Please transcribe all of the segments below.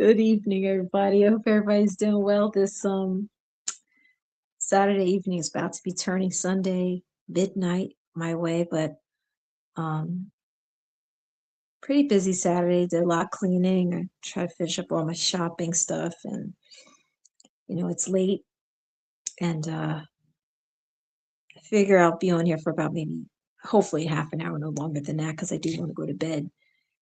Good evening, everybody. I hope everybody's doing well. This Saturday evening is about to be turning Sunday midnight my way, but um pretty busy Saturday. Did a lot of cleaning. I try to finish up all my shopping stuff, and it's late, and I figure I'll be on here for about maybe hopefully half an hour, no longer than that, because I do want to go to bed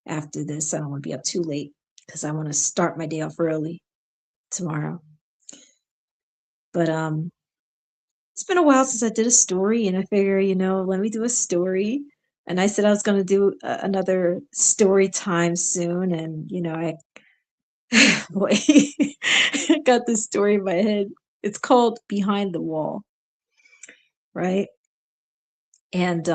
after this. I don't want to be up too late because I want to start my day off early tomorrow. But it's been a while since I did a story, and I figure, let me do a story. And I said I was going to do another story time soon, and boy, I got this story in my head. It's called Behind the Wall, right? And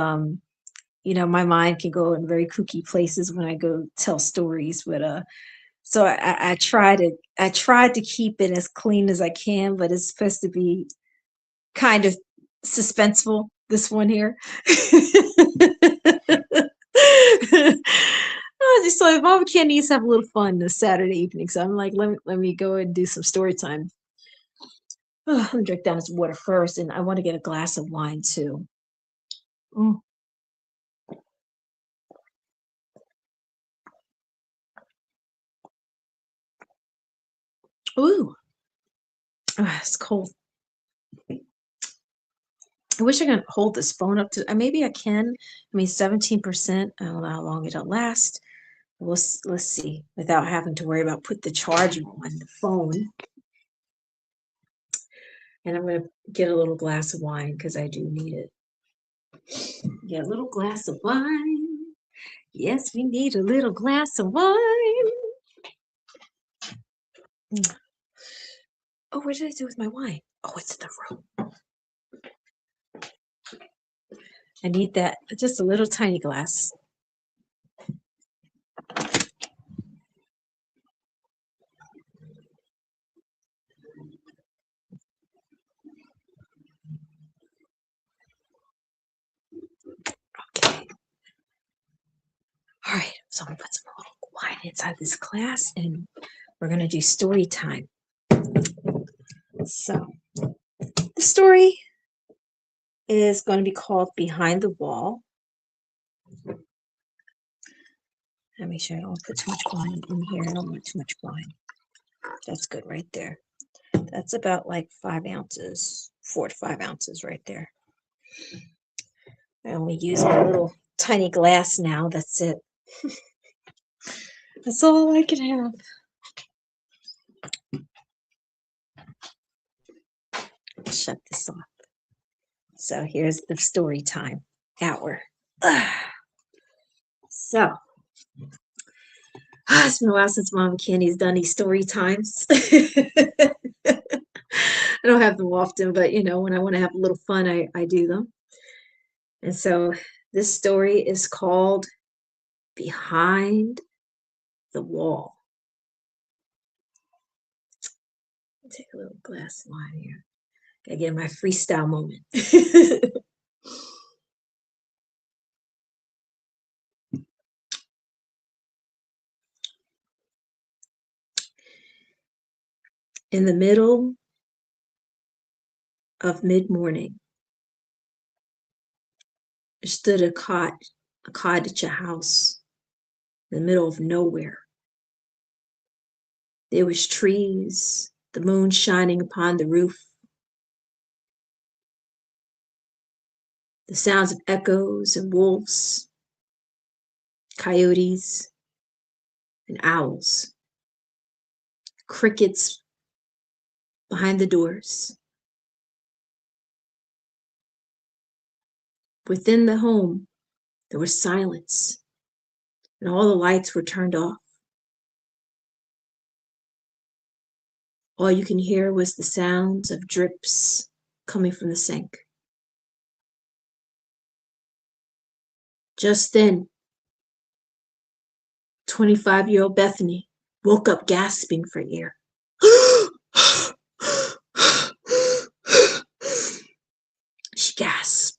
my mind can go in very kooky places when I go tell stories, but so I tried to keep it as clean as I can, but it's supposed to be kind of suspenseful, this one here. I just thought Mama Candy needs to have a little fun this Saturday evening, so I'm like, let me go and do some story time. Let me drink down this water first, and I want to get a glass of wine too. Mm. Ooh, it's cold. I wish I could hold this phone up to. Maybe I can. I mean, 17%. I don't know how long it'll last. Let's see, without having to worry about put the charger on the phone. And I'm going to get a little glass of wine because I do need it. Get a little glass of wine. Yes, we need a little glass of wine. Oh, what did I do with my wine? Oh, it's in the room. I need that, just a little tiny glass. Okay. All right, so I'm gonna put some wine inside this glass, and we're gonna do story time. So the story is going to be called Behind the Wall. Let me sure I don't put too much wine in here. I don't want too much wine. That's good right there. That's about like 5 ounces, 4 to 5 ounces right there. I only use my little tiny glass now. That's it. That's all I can have. Shut this off. So here's the story time hour. So it's been a while since Mama Candy's done these story times. I don't have them often, but when I want to have a little fun, I do them. And so this story is called Behind the Wall. Take a little glass of wine here. Gotta get my freestyle moment. In the middle of mid-morning, there stood a cottage, a house in the middle of nowhere. There was trees, the moon shining upon the roof, the sounds of echoes and wolves, coyotes, and owls, crickets behind the doors. Within the home, there was silence, and all the lights were turned off. All you can hear was the sounds of drips coming from the sink. Just then, 25-year-old Bethany woke up gasping for air. She gasped,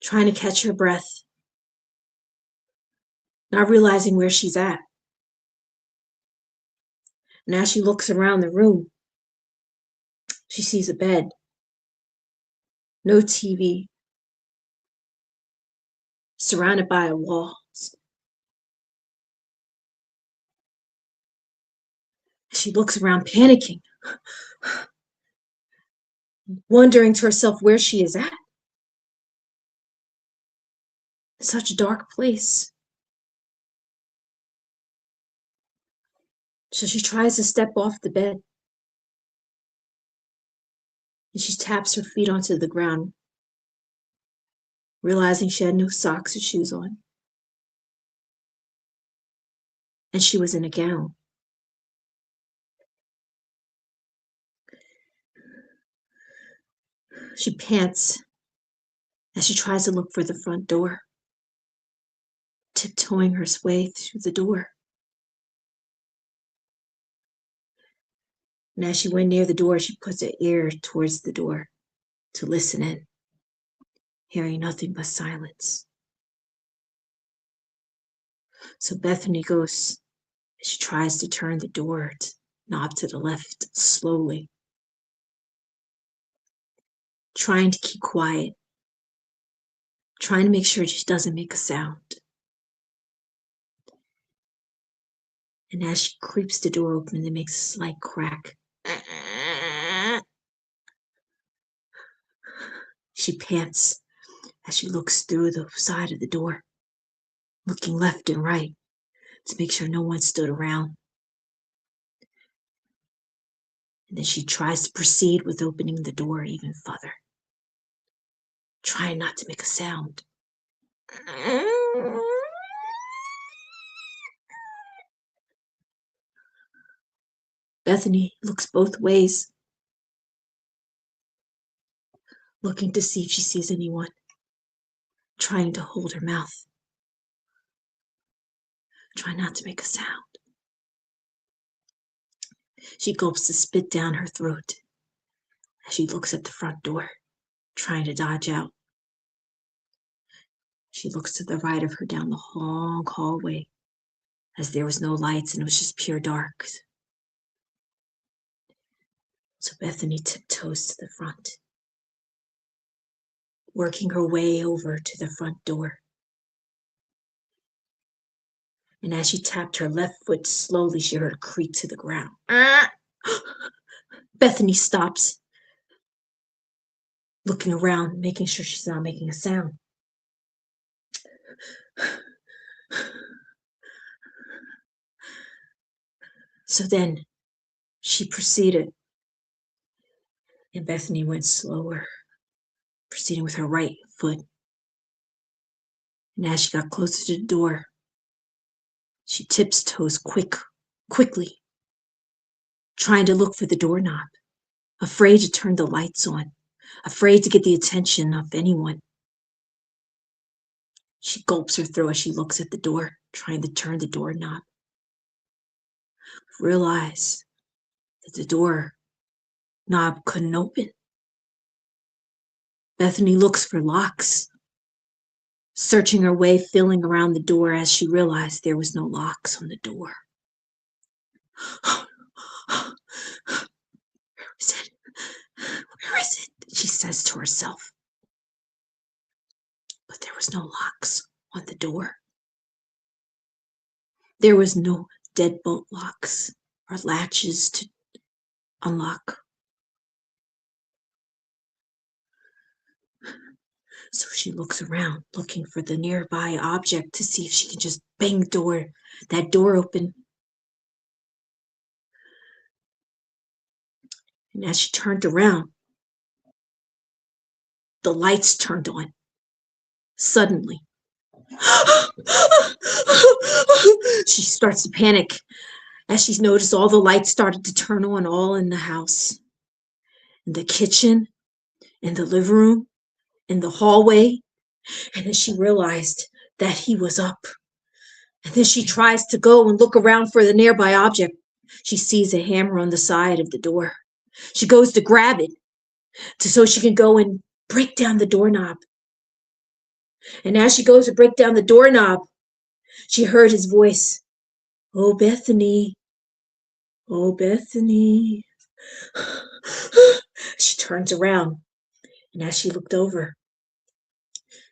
trying to catch her breath, not realizing where she's at. And as she looks around the room, she sees a bed, no TV, surrounded by a wall. She looks around, panicking, wondering to herself where she is at. Such a dark place. So she tries to step off the bed, and she taps her feet onto the ground, realizing she had no socks or shoes on. And she was in a gown. She pants as she tries to look for the front door, tiptoeing her way through the door. And as she went near the door, she puts her ear towards the door to listen in, hearing nothing but silence. So Bethany goes, she tries to turn the door knob to the left slowly, trying to keep quiet, trying to make sure she doesn't make a sound. And as she creeps the door open, it makes a slight crack. She pants as she looks through the side of the door, looking left and right to make sure no one stood around. And then she tries to proceed with opening the door even further, trying not to make a sound. Bethany looks both ways, looking to see if she sees anyone, trying to hold her mouth, trying not to make a sound. She gulps the spit down her throat as she looks at the front door, trying to dodge out. She looks to the right of her down the long hallway, as there was no lights and it was just pure dark. So Bethany tiptoes to the front, working her way over to the front door. And as she tapped her left foot slowly, she heard a creak to the ground. Bethany stops, looking around, making sure she's not making a sound. So then she proceeded, and Bethany went slower, proceeding with her right foot. And as she got closer to the door, she tiptoes quickly, trying to look for the doorknob, afraid to turn the lights on, afraid to get the attention of anyone. She gulps her throat as she looks at the door, trying to turn the doorknob. Realize that the door knob couldn't open. Bethany looks for locks, searching her way, feeling around the door as she realized there was no locks on the door. Where is it? Where is it? She says to herself. But there was no locks on the door. There was no deadbolt locks or latches to unlock. So she looks around, looking for the nearby object to see if she can just bang that door open. And as she turned around, the lights turned on. Suddenly. She starts to panic as she's noticed all the lights started to turn on all in the house. In the kitchen, in the living room, in the hallway. And then she realized that he was up. And then she tries to go and look around for the nearby object. She sees a hammer on the side of the door. She goes to grab it so she can go and break down the doorknob. And as she goes to break down the doorknob, she heard his voice. Oh, Bethany, Oh, Bethany. She turns around, and as she looked over,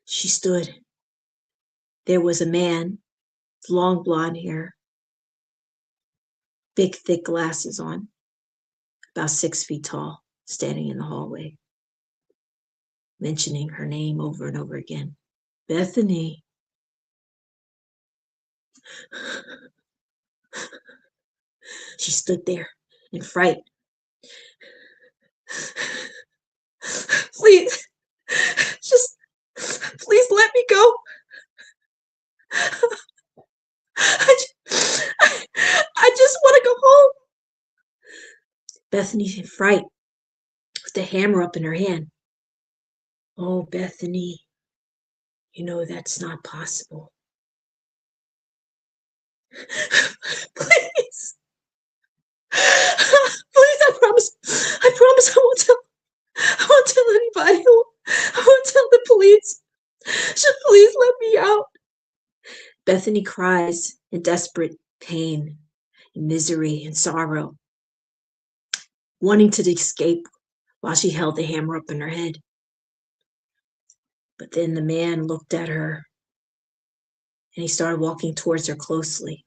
she stood. There was a man, long blonde hair, big, thick glasses on, about 6 feet tall, standing in the hallway, mentioning her name over and over again. Bethany. She stood there in fright. Please, just, please let me go. I just want to go home. Bethany's in fright with the hammer up in her hand. Oh, Bethany, you know that's not possible. Please. Please, I promise I won't tell anybody. I won't tell the police. Just please let me out. Bethany cries in desperate pain, in misery, and sorrow, wanting to escape while she held the hammer up in her head. But then the man looked at her and he started walking towards her closely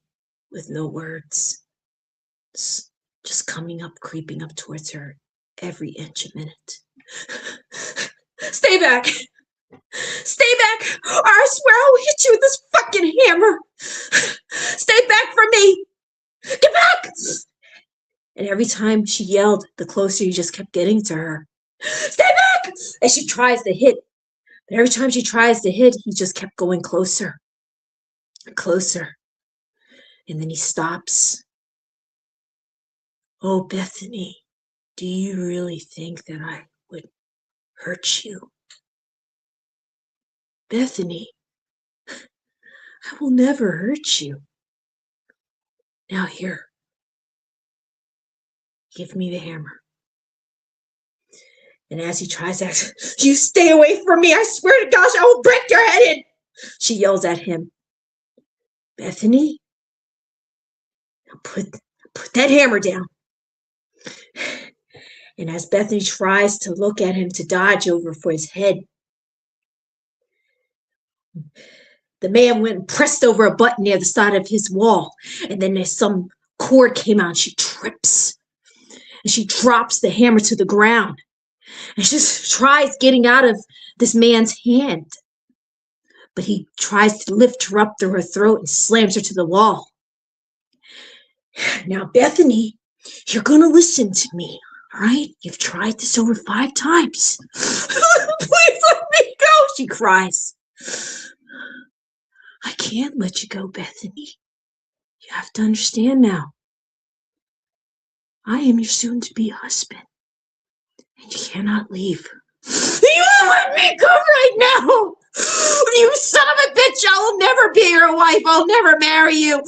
with no words, just coming up, creeping up towards her every inch a minute. Stay back! Stay back, or I swear I'll hit you with this fucking hammer. Stay back from me. Get back! And every time she yelled, the closer he just kept getting to her. Stay back! And she tries to hit. But every time she tries to hit, he just kept going closer and closer. And then he stops. Oh, Bethany, do you really think that I would hurt you? Bethany, I will never hurt you. Now here, give me the hammer. And as he tries to act, you stay away from me. I swear to gosh, I will break your head in. She yells at him. Bethany, now put that hammer down. And as Bethany tries to look at him to dodge over for his head, the man went and pressed over a button near the side of his wall. And then there's some cord came out and she trips. And she drops the hammer to the ground. And she just tries getting out of this man's hand. But he tries to lift her up through her throat and slams her to the wall. Now, Bethany, you're going to listen to me, all right? You've tried this over 5 times. Please let me go, she cries. I can't let you go, Bethany. You have to understand now. I am your soon-to-be husband, and you cannot leave. You won't let me go right now! You son of a bitch! I'll never be your wife. I'll never marry you.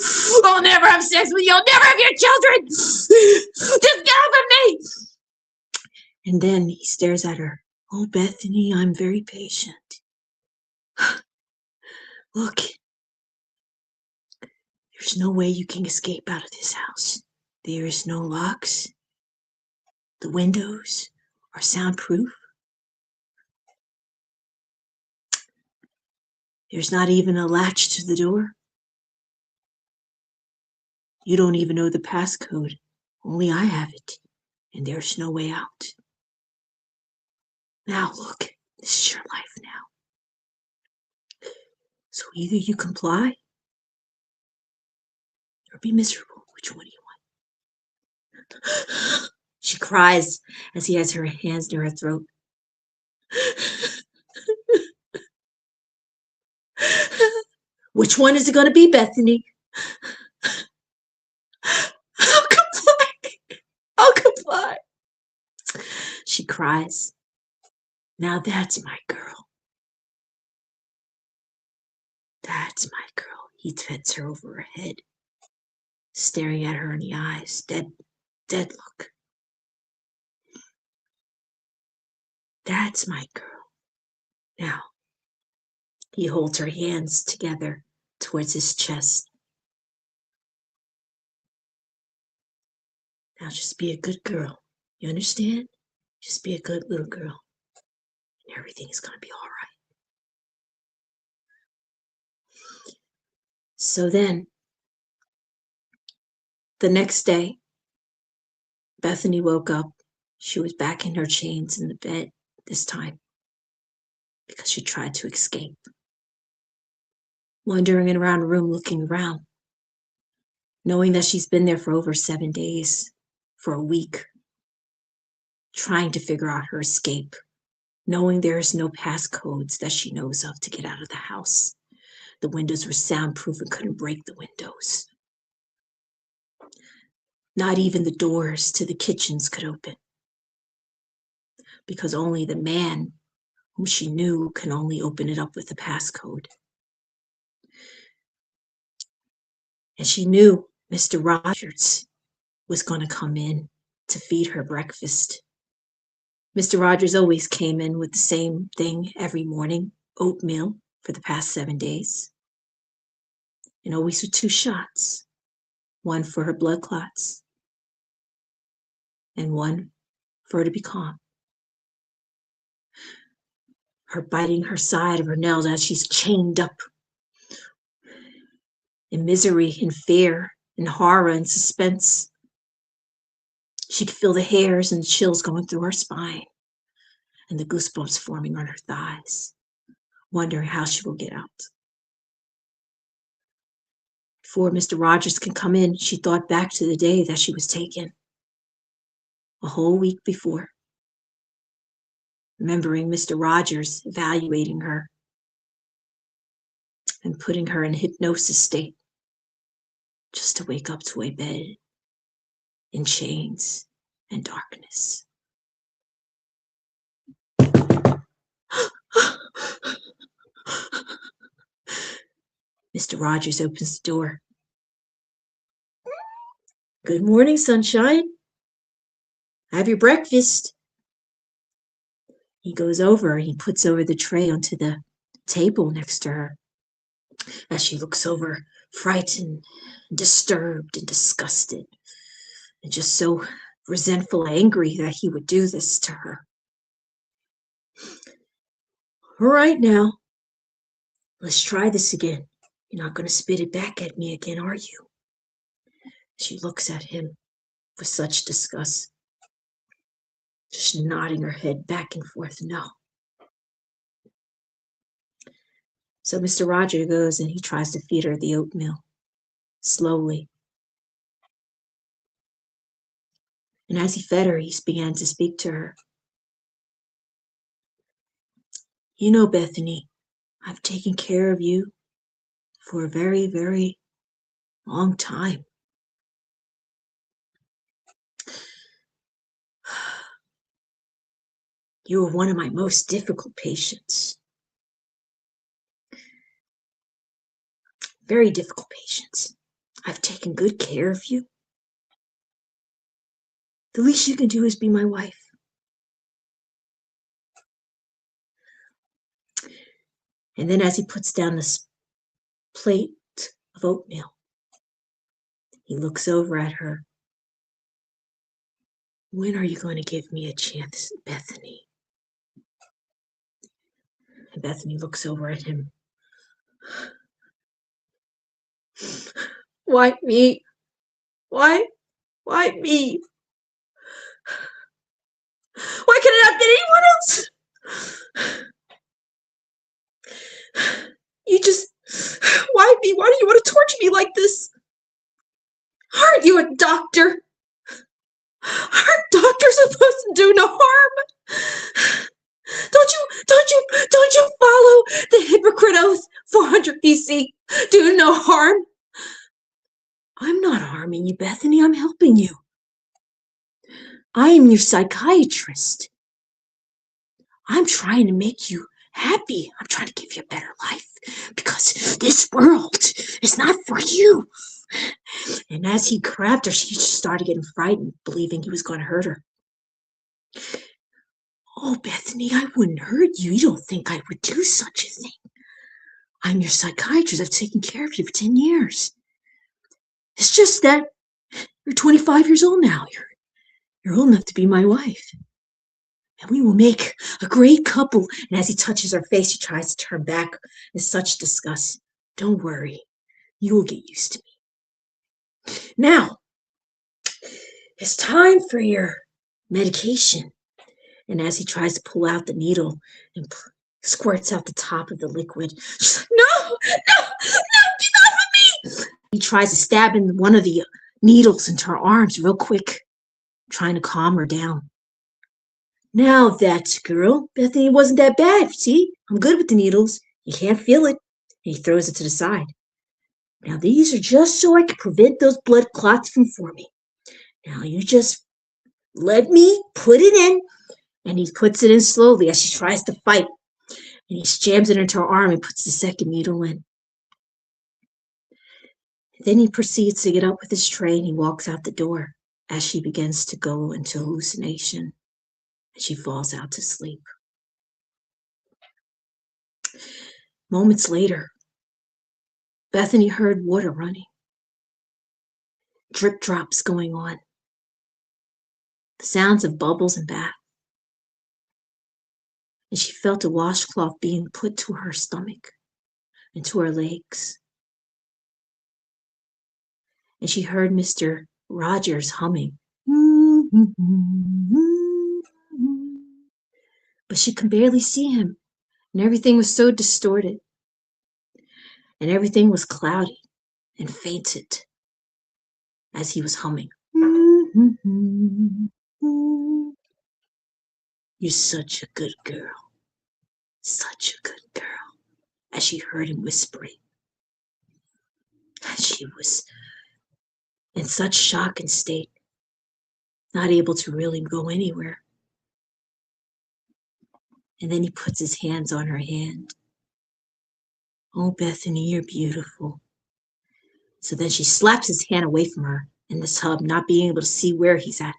I'll never have sex with you. I'll never have your children. Just get off of me! And then he stares at her. Oh, Bethany, I'm very patient. Look, there's no way you can escape out of this house. There is no locks. The windows are soundproof. There's not even a latch to the door. You don't even know the passcode. Only I have it. And there's no way out. Now look, this is your life now. So either you comply or be miserable. Which one do you want? She cries as he has her hands near her throat. Which one is it going to be, Bethany? I'll comply. I'll comply. She cries. Now that's my girl. That's my girl. He bends her over her head, staring at her in the eyes, dead look. That's my girl. Now, he holds her hands together towards his chest. Now just be a good girl. You understand? Just be a good little girl. And everything is going to be all right. So then, the next day, Bethany woke up. She was back in her chains in the bed this time because she tried to escape. Wandering around the room, looking around, knowing that she's been there for over 7 days, for a week, trying to figure out her escape, knowing there's no passcodes that she knows of to get out of the house. The windows were soundproof and couldn't break the windows. Not even the doors to the kitchens could open, because only the man whom she knew can only open it up with a passcode. And she knew Mr. Rogers was going to come in to feed her breakfast. Mr. Rogers always came in with the same thing every morning, oatmeal for the past 7 days. And always with 2 shots, one for her blood clots and one for her to be calm. Her biting her side of her nails as she's chained up in misery and fear and horror and suspense. She could feel the hairs and chills going through her spine and the goosebumps forming on her thighs, wondering how she will get out. Before Mr. Rogers can come in, she thought back to the day that she was taken, a whole week before, remembering Mr. Rogers evaluating her and putting her in a hypnosis state just to wake up to a bed in chains and darkness. Mr. Rogers opens the door. Good morning, sunshine. Have your breakfast. He goes over and he puts over the tray onto the table next to her. As she looks over, frightened, disturbed, and disgusted, and just so resentful, angry that he would do this to her. All right now, let's try this again. You're not going to spit it back at me again, are you? She looks at him with such disgust, just nodding her head back and forth, no. So Mr. Roger goes and he tries to feed her the oatmeal, slowly. And as he fed her, he began to speak to her. You know, Bethany, I've taken care of you for a very, very long time. You were one of my most difficult patients. Very difficult patients. I've taken good care of you. The least you can do is be my wife. And then as he puts down this plate of oatmeal, he looks over at her. When are you going to give me a chance, Bethany? And Bethany looks over at him. Why me? Why me? Why can it not be anyone else? Why me? Why do you want to torture me like this? Aren't you a doctor? Aren't doctors supposed to do no harm? Don't you follow the Hippocratic Oath 400 BC? Do no harm. I'm not harming you, Bethany. I'm helping you. I am your psychiatrist. I'm trying to make you happy. I'm trying to give you a better life because this world is not for you. And as he grabbed her, she just started getting frightened, believing he was going to hurt her. Oh, Bethany, I wouldn't hurt you. You don't think I would do such a thing. I'm your psychiatrist. I've taken care of you for 10 years. It's just that you're 25 years old now. You're old enough to be my wife. And we will make a great couple. And as he touches her face, she tries to turn back in such disgust. Don't worry. You will get used to me. Now, it's time for your medication. And as he tries to pull out the needle and squirts out the top of the liquid, she's like, no, get off of me. He tries to stab in one of the needles into her arms real quick, trying to calm her down. Now that girl, Bethany wasn't that bad. See, I'm good with the needles. You can't feel it. And he throws it to the side. Now these are just so I can prevent those blood clots from forming. Now you just let me put it in. And he puts it in slowly as she tries to fight. And he jams it into her arm and puts the second needle in. Then he proceeds to get up with his tray and he walks out the door as she begins to go into hallucination. And she falls out to sleep. Moments later, Bethany heard water running. Drip drops going on. The sounds of bubbles and bath. And she felt a washcloth being put to her stomach and to her legs. And she heard Mr. Rogers humming. But she could barely see him, and everything was so distorted. And everything was cloudy and fainted as he was humming. You're such a good girl. Such a good girl. As she heard him whispering. And she was in such shock and state, not able to really go anywhere. And then he puts his hands on her hand. Oh, Bethany, you're beautiful. So then she slaps his hand away from her in this hub, not being able to see where he's at.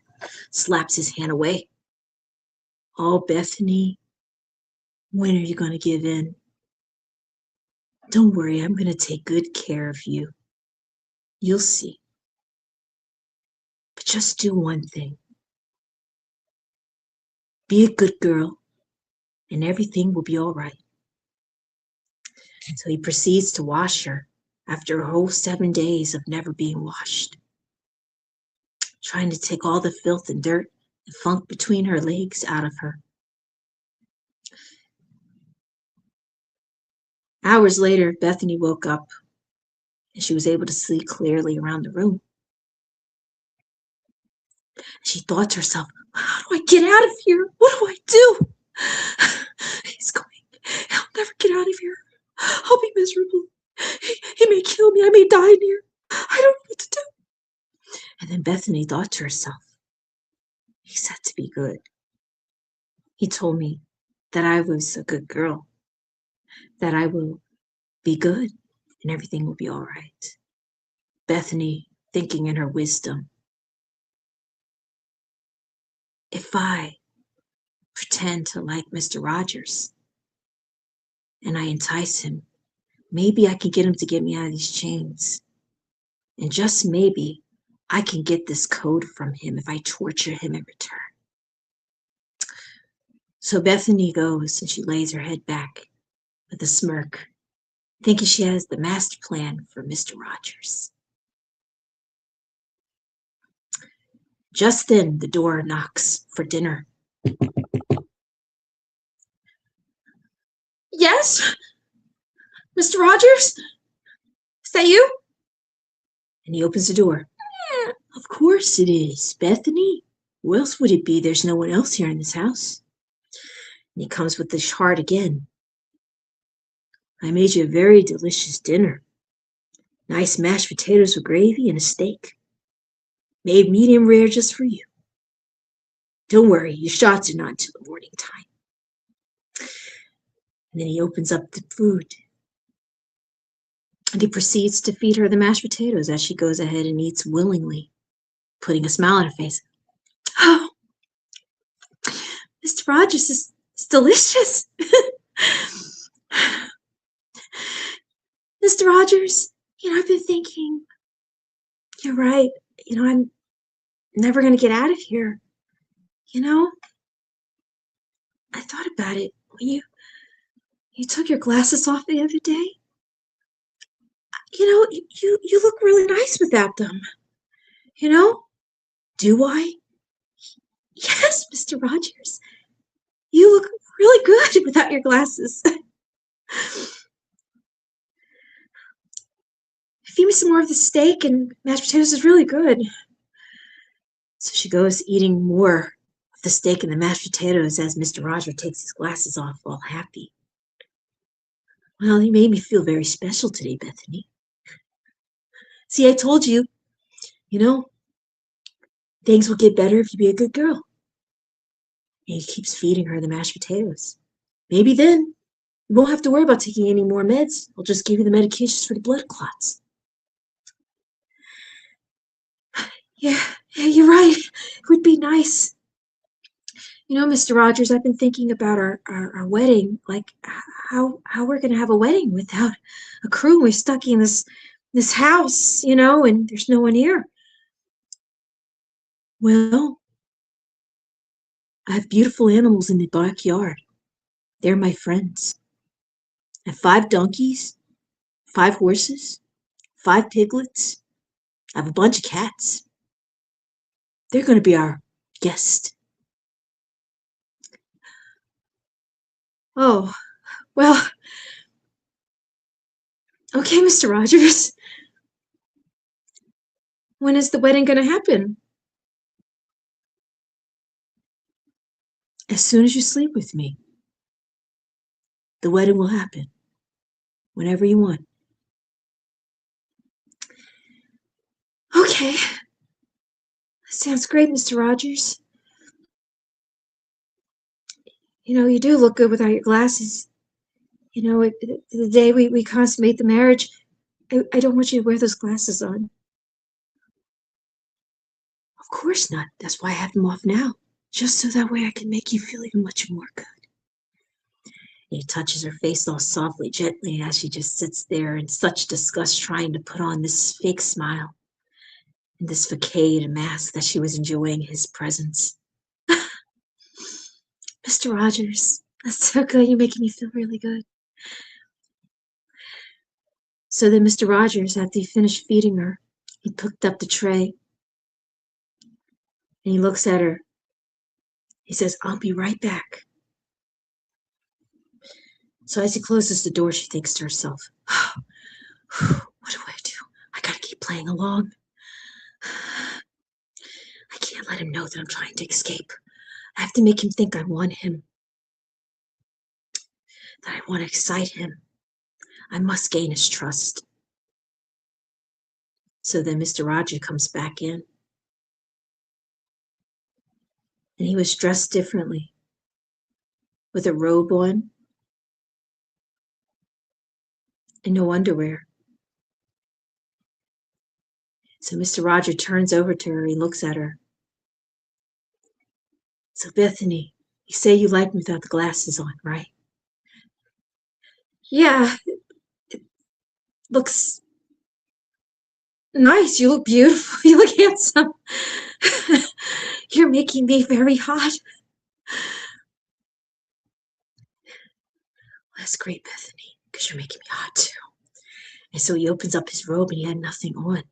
Slaps his hand away. Oh, Bethany, when are you going to give in? Don't worry, I'm going to take good care of you. You'll see. But just do one thing. Be a good girl, and everything will be all right. So he proceeds to wash her after a whole 7 days of never being washed, trying to take all the filth and dirt and funk between her legs out of her. Hours later, Bethany woke up and she was able to see clearly around the room. She thought to herself, how do I get out of here? What do I do? He's coming. I'll never get out of here. I'll be miserable. He may kill me. I may die in here. I don't know what to do. And then Bethany thought to herself, he said to be good. He told me that I was a good girl, that I will be good and everything will be all right. Bethany, thinking in her wisdom, if I pretend to like Mr. Rogers and I entice him, maybe I can get him to get me out of these chains. And just maybe I can get this code from him if I torture him in return. So Bethany goes and she lays her head back with a smirk, thinking she has the master plan for Mr. Rogers. Just then, the door knocks for dinner. Yes? Mr. Rogers? Is that you? And he opens the door. Of course it is, Bethany. Who else would it be? There's no one else here in this house. And he comes with the chart again. I made you a very delicious dinner. Nice mashed potatoes with gravy and a steak. Made medium rare just for you. Don't worry, your shots are not until the morning time. And then he opens up the food. And he proceeds to feed her the mashed potatoes as she goes ahead and eats willingly, putting a smile on her face. Oh, Mr. Rogers is delicious. Mr. Rogers, I've been thinking, you're right. I'm never going to get out of here. You know, I thought about it when you took your glasses off the other day. You look really nice without them. You know? Do I? Yes, Mr. Rogers. You look really good without your glasses. Feed me some more of the steak and mashed potatoes is really good. So she goes eating more of the steak and the mashed potatoes as Mr. Roger takes his glasses off, all happy. Well, you made me feel very special today, Bethany. See, I told you, you know, things will get better if you be a good girl. And he keeps feeding her the mashed potatoes. Maybe then you won't have to worry about taking any more meds. I'll just give you the medications for the blood clots. Yeah, you're right. It would be nice. You know, Mr. Rogers, I've been thinking about our wedding, like how we're gonna have a wedding without a crew. We're stuck in this house, and there's no one here. Well, I have beautiful animals in the backyard. They're my friends. I have 5 donkeys, 5 horses, 5 piglets. I have a bunch of cats. They're gonna be our guests. Oh, well, okay, Mr. Rogers. When is the wedding gonna happen? As soon as you sleep with me. The wedding will happen. Whenever you want. Okay. That sounds great, Mr. Rogers. You do look good without your glasses. The day we consummate the marriage, I don't want you to wear those glasses on. Of course not. That's why I have them off now. Just so that way I can make you feel even much more good. He touches her face all softly, gently, as she just sits there in such disgust, trying to put on this fake smile and this facade mask that she was enjoying his presence. Mr. Rogers, that's so good. You're making me feel really good. So then Mr. Rogers, after he finished feeding her, he picked up the tray and he looks at her. He says, I'll be right back. So as he closes the door, she thinks to herself, what do I do? I gotta keep playing along. I can't let him know that I'm trying to escape. I have to make him think I want him, that I want to excite him. I must gain his trust. So then Mr. Roger comes back in. And he was dressed differently, with a robe on and no underwear. So Mr. Roger turns over to her. He looks at her. So Bethany, you say you like me without the glasses on, right? Yeah, it looks nice. You look beautiful. You look handsome. You're making me very hot. That's great, Bethany, because you're making me hot too. And so he opens up his robe and he had nothing on.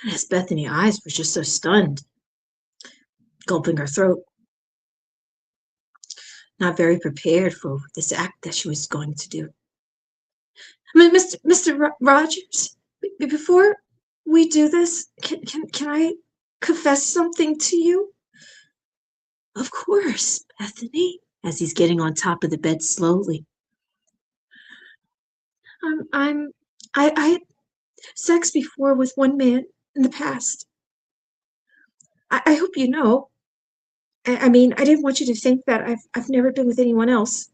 And as Bethany's eyes were just so stunned, gulping her throat, not very prepared for this act that she was going to do. I mean, Mr. Rogers, before we do this, can I confess something to you? Of course, Bethany, as he's getting on top of the bed slowly. I had sex before with one man in the past. I hope you know. I mean, I didn't want you to think that I've never been with anyone else.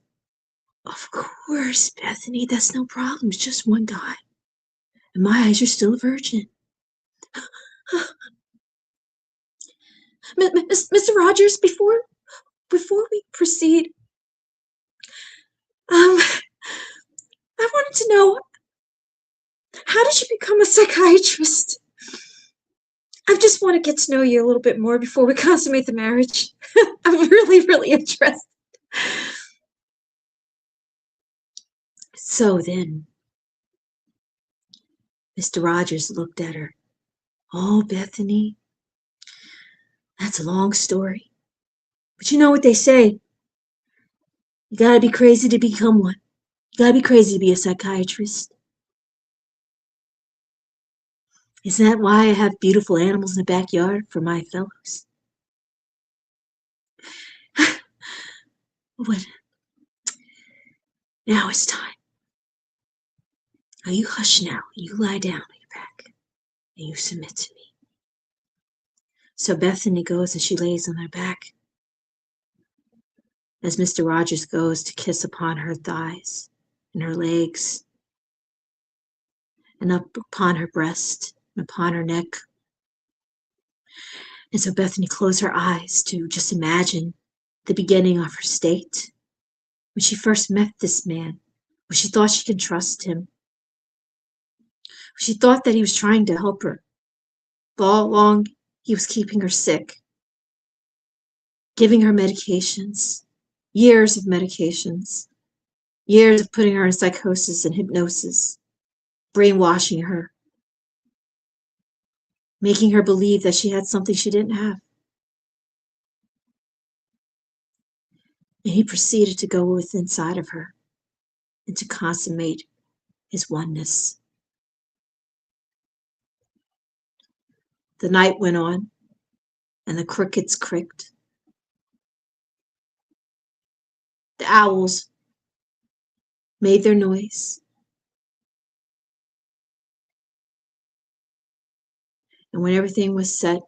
Of course, Bethany, that's no problem. It's just one guy. And my eyes are still a virgin. Mr. Rogers, before we proceed, I wanted to know, how did you become a psychiatrist? just want to get to know you a little bit more before we consummate the marriage. I'm really, really interested. So then, Mr. Rogers looked at her. Oh, Bethany, that's a long story. But you know what they say? You gotta be crazy to become one. You gotta be crazy to be a psychiatrist. Isn't that why I have beautiful animals in the backyard for my fellows? What? Now it's time. Now you hush now. You lie down on your back and you submit to me. So Bethany goes and she lays on her back as Mr. Rogers goes to kiss upon her thighs and her legs and up upon her breast and upon her neck. And so Bethany closed her eyes to just imagine the beginning of her state when she first met this man, when she thought she could trust him. She thought that he was trying to help her, but all along he was keeping her sick, giving her medications, years of medications, years of putting her in psychosis and hypnosis, brainwashing her, making her believe that she had something she didn't have. And he proceeded to go within inside of her and to consummate his oneness. The night went on, and the crickets cricked. The owls made their noise. And when everything was set,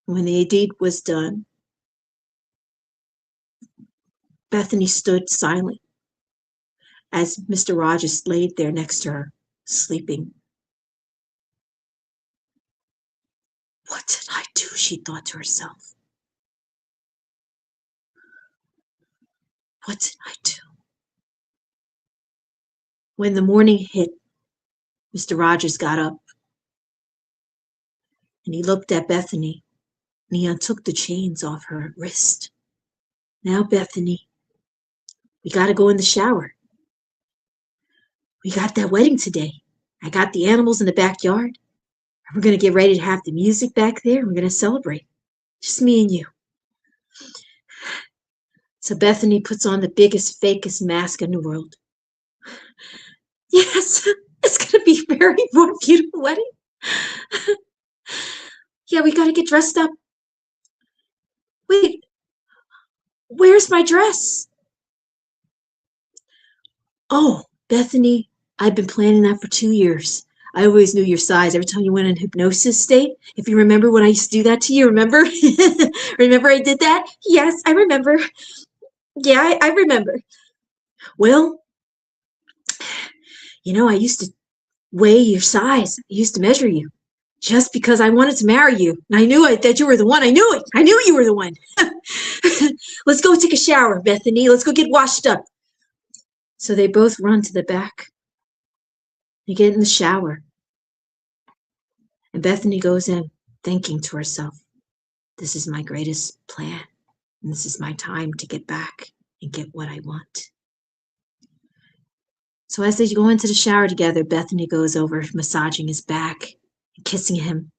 when the deed was done, Bethany stood silent as Mr. Rogers laid there next to her, sleeping. What did I do? She thought to herself. What did I do? When the morning hit, Mr. Rogers got up and he looked at Bethany and he untook the chains off her wrist. Now, Bethany, we got to go in the shower. We got that wedding today. I got the animals in the backyard. We're going to get ready to have the music back there. We're going to celebrate. Just me and you. So Bethany puts on the biggest, fakest mask in the world. Yes, it's going to be a very more beautiful wedding. Yeah, we got to get dressed up. Wait, where's my dress? Oh, Bethany, I've been planning that for 2 years. I always knew your size. Every time you went in hypnosis state, if you remember when I used to do that to you, remember? Remember I did that? Yes, I remember. Yeah, I remember. Well, you know, I used to weigh your size. I used to measure you just because I wanted to marry you. And I knew that you were the one. I knew it. I knew you were the one. Let's go take a shower, Bethany. Let's go get washed up. So they both run to the back. They get in the shower. And Bethany goes in thinking to herself, this is my greatest plan. And this is my time to get back and get what I want. So as they go into the shower together, Bethany goes over, massaging his back and kissing him.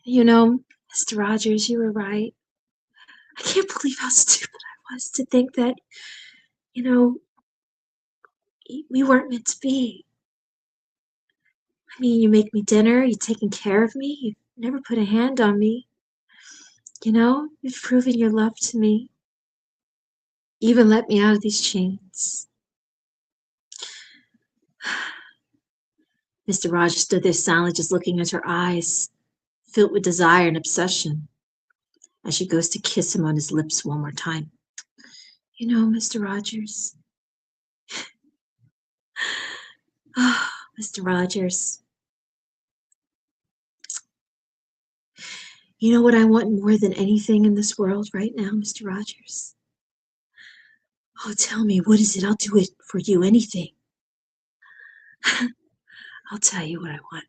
You know, Mr. Rogers, you were right. I can't believe how stupid I was to think that, you know, we weren't meant to be. I mean, you make me dinner, you're taking care of me, you've never put a hand on me. You know, you've proven your love to me. You even let me out of these chains. Mr. Rogers stood there silently, just looking into her eyes, filled with desire and obsession, as she goes to kiss him on his lips one more time. You know, Mr. Rogers. Oh, Mr. Rogers. You know what I want more than anything in this world right now, Mr. Rogers? Oh, tell me, what is it? I'll do it for you, anything. I'll tell you what I want.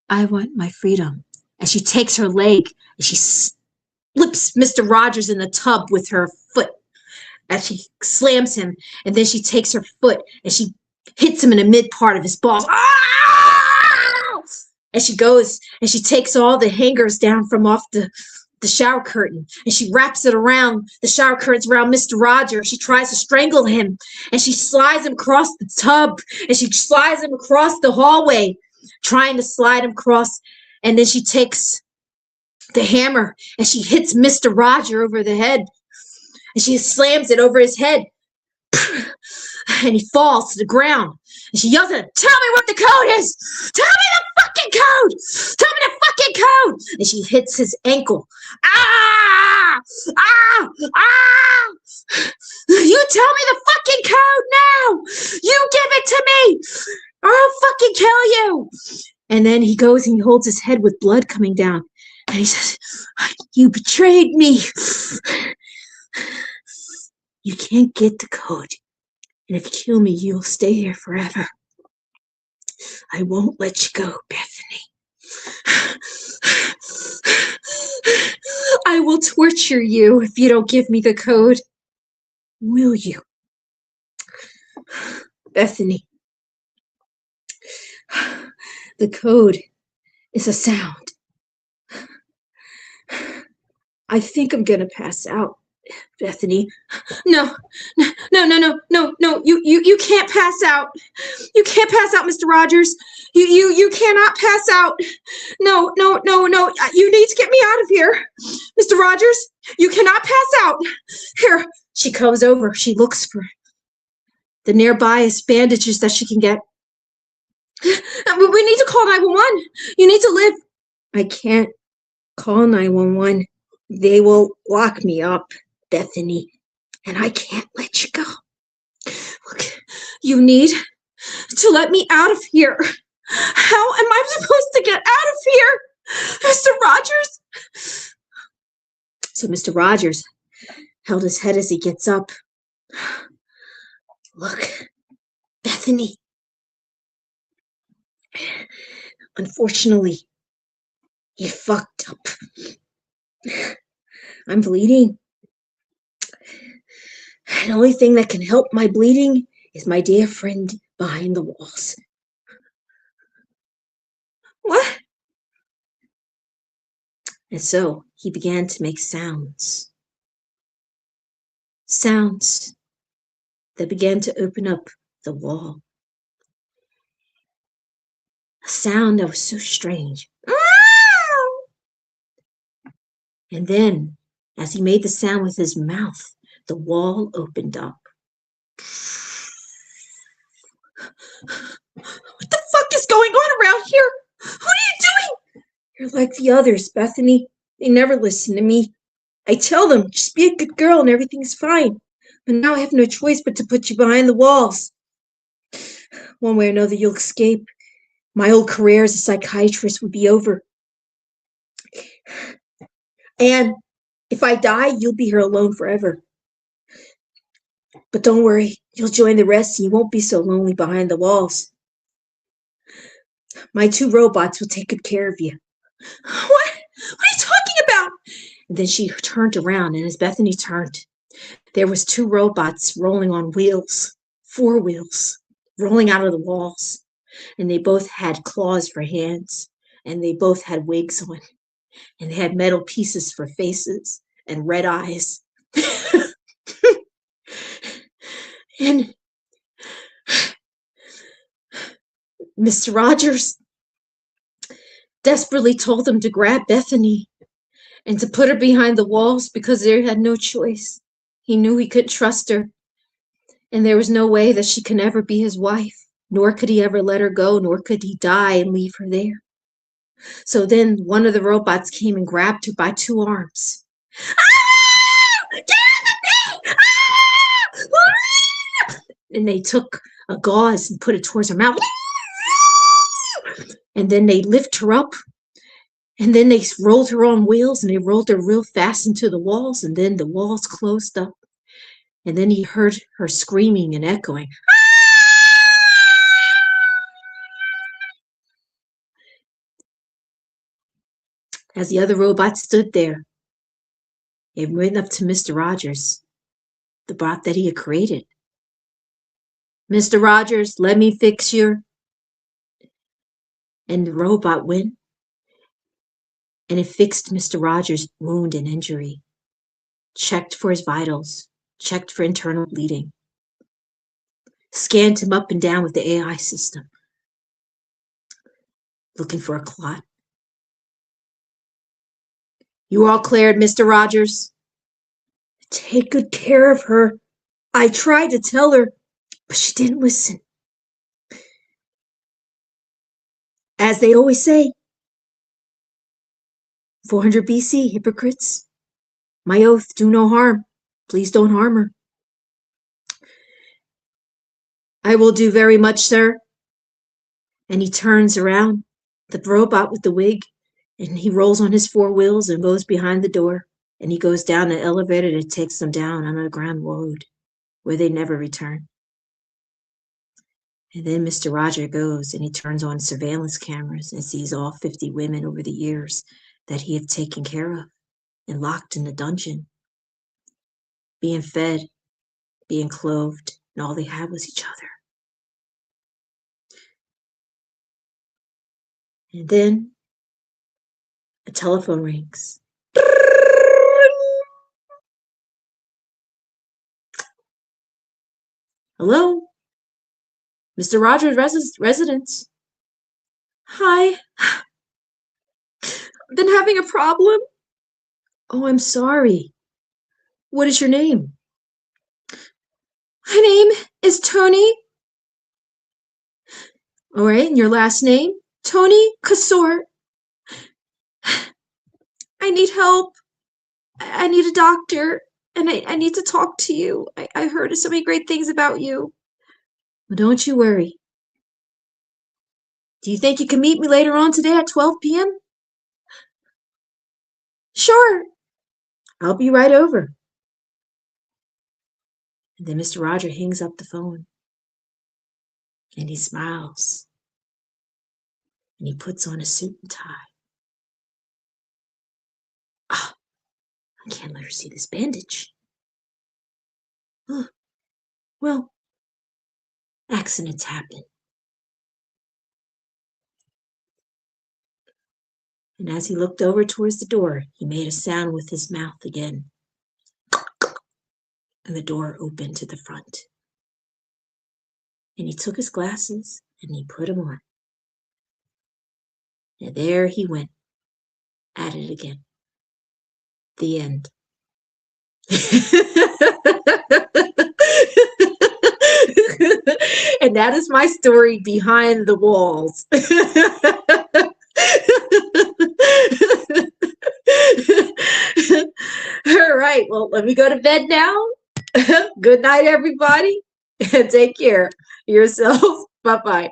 I want my freedom. And she takes her leg and she slips Mr. Rogers in the tub with her foot as she slams him. And then she takes her foot and she hits him in the mid part of his balls. Ah! And she goes and she takes all the hangers down from off the shower curtain and she wraps it around the shower curtains around Mr. Rogers. She tries to strangle him and she slides him across the tub and she slides him across the hallway, trying to slide him across. And then she takes the hammer and she hits Mr. Roger over the head and she slams it over his head and he falls to the ground and she yells at him, "Tell me what the code is! Tell me the fucking code! Tell me the fucking code!" And she hits his ankle. Ah! Ah! Ah! You tell me the fucking code now! You give it to me! Or I'll fucking kill you! And then he goes and he holds his head with blood coming down. And he says, "You betrayed me. You can't get the code. And if you kill me, you'll stay here forever. I won't let you go, Bethany. I will torture you if you don't give me the code. Will you? Bethany, the code is a sound. I think I'm gonna pass out, Bethany." No, you can't pass out. You can't pass out, Mr. Rogers. You cannot pass out. No. You need to get me out of here. Mr. Rogers, you cannot pass out. Here, she comes over. She looks for the nearbyest bandages that she can get. We need to call 911. You need to live. I can't call 911. They will lock me up, Bethany, and I can't let you go. Look, you need to let me out of here. How am I supposed to get out of here, Mr. Rogers? So Mr. Rogers held his head as he gets up. Look, Bethany, unfortunately, you fucked up. I'm bleeding. The only thing that can help my bleeding is my dear friend behind the walls. What? And so he began to make sounds. Sounds that began to open up the wall. A sound that was so strange. And then, as he made the sound with his mouth, the wall opened up. What the fuck is going on around here? What are you doing? You're like the others, Bethany. They never listen to me. I tell them, just be a good girl and everything's fine. But now I have no choice but to put you behind the walls. One way or another, you'll escape. My old career as a psychiatrist would be over. And if I die, you'll be here alone forever. But don't worry, you'll join the rest and you won't be so lonely behind the walls. My 2 robots will take good care of you. What? What are you talking about? And then she turned around, and as Bethany turned, there was 2 robots rolling on wheels, 4 wheels, rolling out of the walls. And they both had claws for hands, and they both had wigs on, and they had metal pieces for faces and red eyes. And Mr. Rogers desperately told them to grab Bethany and to put her behind the walls because they had no choice. He knew he couldn't trust her, and there was no way that she could ever be his wife, nor could he ever let her go, nor could he die and leave her there. So then one of the robots came and grabbed her by 2 arms. Ah! Get out of me! Ah! And they took a gauze and put it towards her mouth. And then they lift her up, and then they rolled her on wheels, and they rolled her real fast into the walls, and then the walls closed up. And then he heard her screaming and echoing. As the other robot stood there, it went up to Mr. Rogers, the bot that he had created. Mr. Rogers, let me fix your. And the robot went and it fixed Mr. Rogers' wound and injury, checked for his vitals, checked for internal bleeding, scanned him up and down with the AI system, looking for a clot. You all cleared, Mr. Rogers? Take good care of her. I tried to tell her, but she didn't listen. As they always say, 400 BC, hypocrites. My oath, do no harm. Please don't harm her. I will do very much, sir. And he turns around, the robot with the wig, and he rolls on his four wheels and goes behind the door. And he goes down an elevator that takes them down on a ground road where they never return. And then Mr. Roger goes and he turns on surveillance cameras and sees all 50 women over the years that he had taken care of and locked in the dungeon, being fed, being clothed, and all they had was each other. And then a telephone rings. Hello? Mr. Rogers' residence. Hi. I've been having a problem. Oh, I'm sorry. What is your name? My name is Tony. All right, and your last name? Tony Casort. I need help. I need a doctor, and I need to talk to you. I heard so many great things about you. Well, don't you worry. Do you think you can meet me later on today at 12 p.m.? Sure. I'll be right over. And then Mr. Roger hangs up the phone. And he smiles. And he puts on a suit and tie. Ah, I can't let her see this bandage. Oh, well, accidents happen. And as he looked over towards the door, he made a sound with his mouth again. And the door opened to the front. And he took his glasses and he put them on. And there he went, at it again. The end. And that is my story behind the walls. All right, well, let me go to bed now. Good night, everybody, and take care of yourself. Bye-bye.